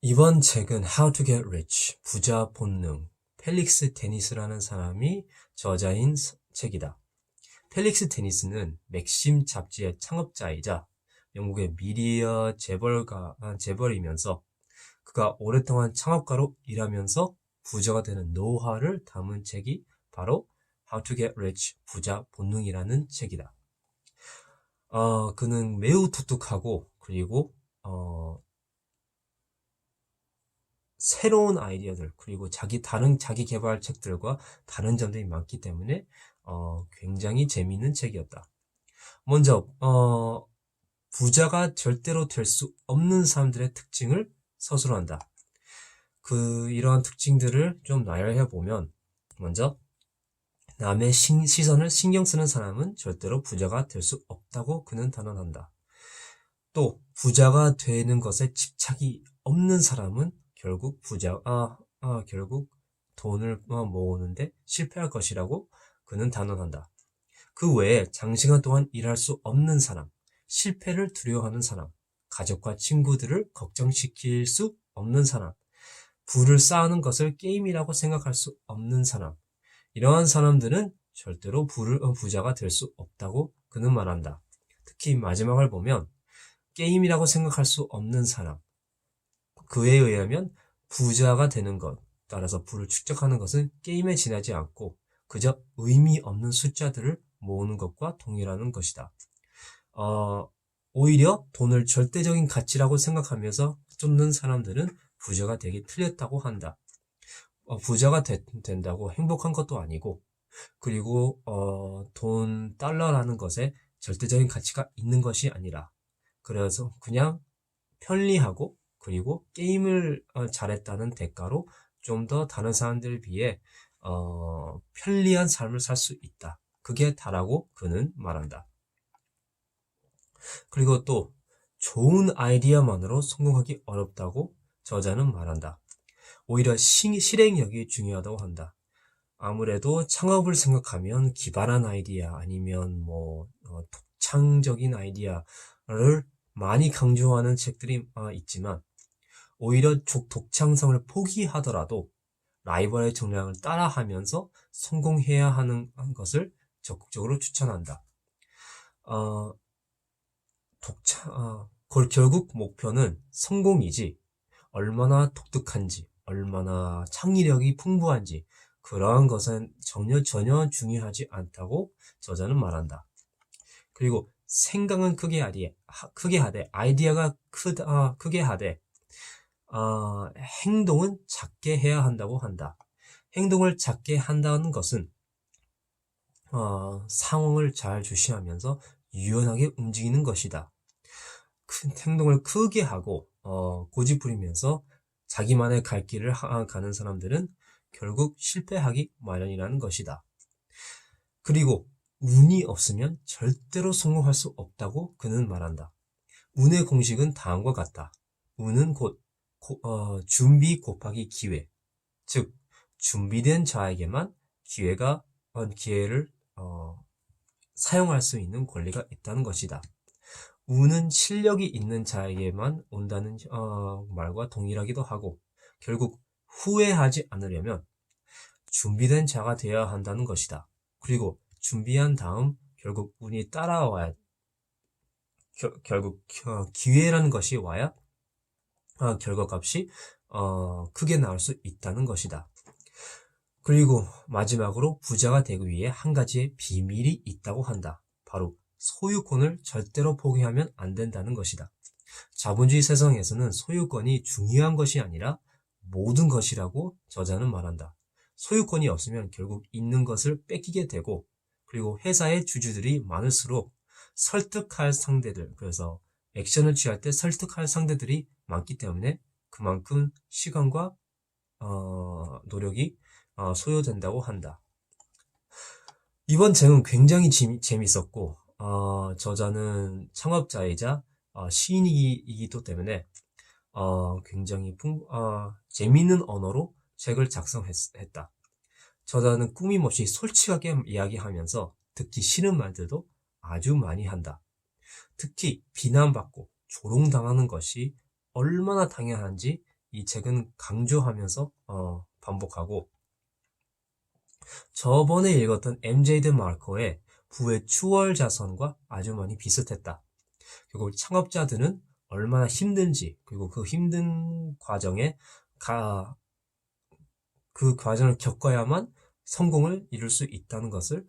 이번 책은 How to Get Rich, 부자 본능, 펠릭스 데니스라는 사람이 저자인 책이다. 펠릭스 데니스는 맥심 잡지의 창업자이자 영국의 미디어 재벌이면서 그가 오랫동안 창업가로 일하면서 부자가 되는 노하우를 담은 책이 바로 How to Get Rich, 부자 본능이라는 책이다. 그는 매우 독특하고 그리고 새로운 아이디어들 그리고 다른 자기 개발 책들과 다른 점들이 많기 때문에 굉장히 재미있는 책이었다. 먼저 부자가 절대로 될 수 없는 사람들의 특징을 서술한다. 이러한 특징들을 좀 나열해 보면, 먼저 남의 시선을 신경 쓰는 사람은 절대로 부자가 될 수 없다고 그는 단언한다. 또 부자가 되는 것에 집착이 없는 사람은 결국 결국 돈을 모으는데 실패할 것이라고 그는 단언한다. 그 외에 장시간 동안 일할 수 없는 사람, 실패를 두려워하는 사람, 가족과 친구들을 걱정시킬 수 없는 사람, 부를 쌓는 것을 게임이라고 생각할 수 없는 사람, 이러한 사람들은 절대로 부자가 될 수 없다고 그는 말한다. 특히 마지막을 보면 게임이라고 생각할 수 없는 사람, 그에 의하면 부자가 되는 것, 따라서 부를 축적하는 것은 게임에 지나지 않고 그저 의미 없는 숫자들을 모으는 것과 동일하는 것이다. 오히려 돈을 절대적인 가치라고 생각하면서 쫓는 사람들은 부자가 되기 틀렸다고 한다. 부자가 된다고 행복한 것도 아니고, 그리고 달러라는 것에 절대적인 가치가 있는 것이 아니라, 그래서 그냥 편리하고 그리고 게임을 잘했다는 대가로 좀 더 다른 사람들에 비해 편리한 삶을 살 수 있다. 그게 다라고 그는 말한다. 그리고 또 좋은 아이디어만으로 성공하기 어렵다고 저자는 말한다. 오히려 실행력이 중요하다고 한다. 아무래도 창업을 생각하면 기발한 아이디어 아니면 독창적인 아이디어를 많이 강조하는 책들이 있지만 오히려 독창성을 포기하더라도 라이벌의 정량을 따라하면서 성공해야 하는 것을 적극적으로 추천한다. 결국 목표는 성공이지 얼마나 독특한지, 얼마나 창의력이 풍부한지 그러한 것은 전혀 중요하지 않다고 저자는 말한다. 그리고 생각은 크게 하되 아이디어가 크게 하되 행동은 작게 해야 한다고 한다. 행동을 작게 한다는 것은 상황을 잘 주시하면서 유연하게 움직이는 것이다. 큰 행동을 크게 하고 고집부리면서 자기만의 갈 길을 가는 사람들은 결국 실패하기 마련이라는 것이다. 그리고 운이 없으면 절대로 성공할 수 없다고 그는 말한다. 운의 공식은 다음과 같다. 운은 곧 준비 곱하기 기회, 즉 준비된 자에게만 기회를 사용할 수 있는 권리가 있다는 것이다. 운은 실력이 있는 자에게만 온다는 말과 동일하기도 하고 결국 후회하지 않으려면 준비된 자가 되어야 한다는 것이다. 그리고 준비한 다음 결국 운이 따라와야 결국 기회라는 것이 와야 결과값이 크게 나올 수 있다는 것이다. 그리고 마지막으로 부자가 되기 위해 한 가지의 비밀이 있다고 한다. 바로 소유권을 절대로 포기하면 안 된다는 것이다. 자본주의 세상에서는 소유권이 중요한 것이 아니라 모든 것이라고 저자는 말한다. 소유권이 없으면 결국 있는 것을 뺏기게 되고 그리고 회사의 주주들이 많을수록 설득할 상대들, 그래서 액션을 취할 때 설득할 상대들이 많기 때문에 그만큼 시간과 노력이 소요된다고 한다. 이번 책은 굉장히 재밌었고 저자는 창업자이자 시인이기도 때문에 굉장히 재미있는 언어로 책을 작성했다. 저자는 꾸밈없이 솔직하게 이야기하면서 듣기 싫은 말들도 아주 많이 한다. 특히 비난받고 조롱당하는 것이 얼마나 당연한지 이 책은 강조하면서 반복하고, 저번에 읽었던 MJ 드마르코의 부의 추월 자선과 아주 많이 비슷했다. 그리고 창업자들은 얼마나 힘든지, 그리고 그 힘든 과정에 그 과정을 겪어야만 성공을 이룰 수 있다는 것을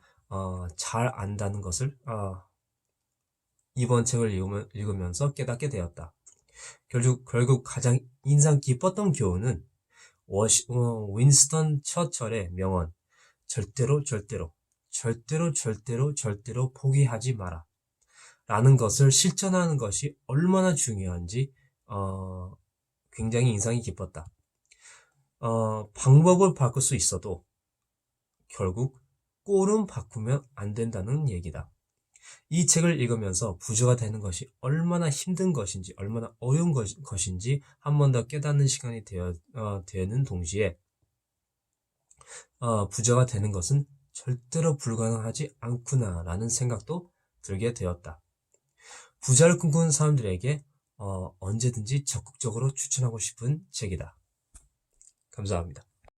잘 안다는 것을 이번 책을 읽으면서 깨닫게 되었다. 결국 가장 인상 깊었던 교훈은 윈스턴 처철의 명언, 절대로 포기하지 마라 라는 것을 실천하는 것이 얼마나 중요한지 굉장히 인상이 깊었다. 방법을 바꿀 수 있어도 결국 꼴은 바꾸면 안 된다는 얘기다. 이 책을 읽으면서 부자가 되는 것이 얼마나 힘든 것인지, 얼마나 어려운 것인지 한 번 더 깨닫는 시간이 되는 동시에 부자가 되는 것은 절대로 불가능하지 않구나라는 생각도 들게 되었다. 부자를 꿈꾸는 사람들에게 언제든지 적극적으로 추천하고 싶은 책이다. 감사합니다.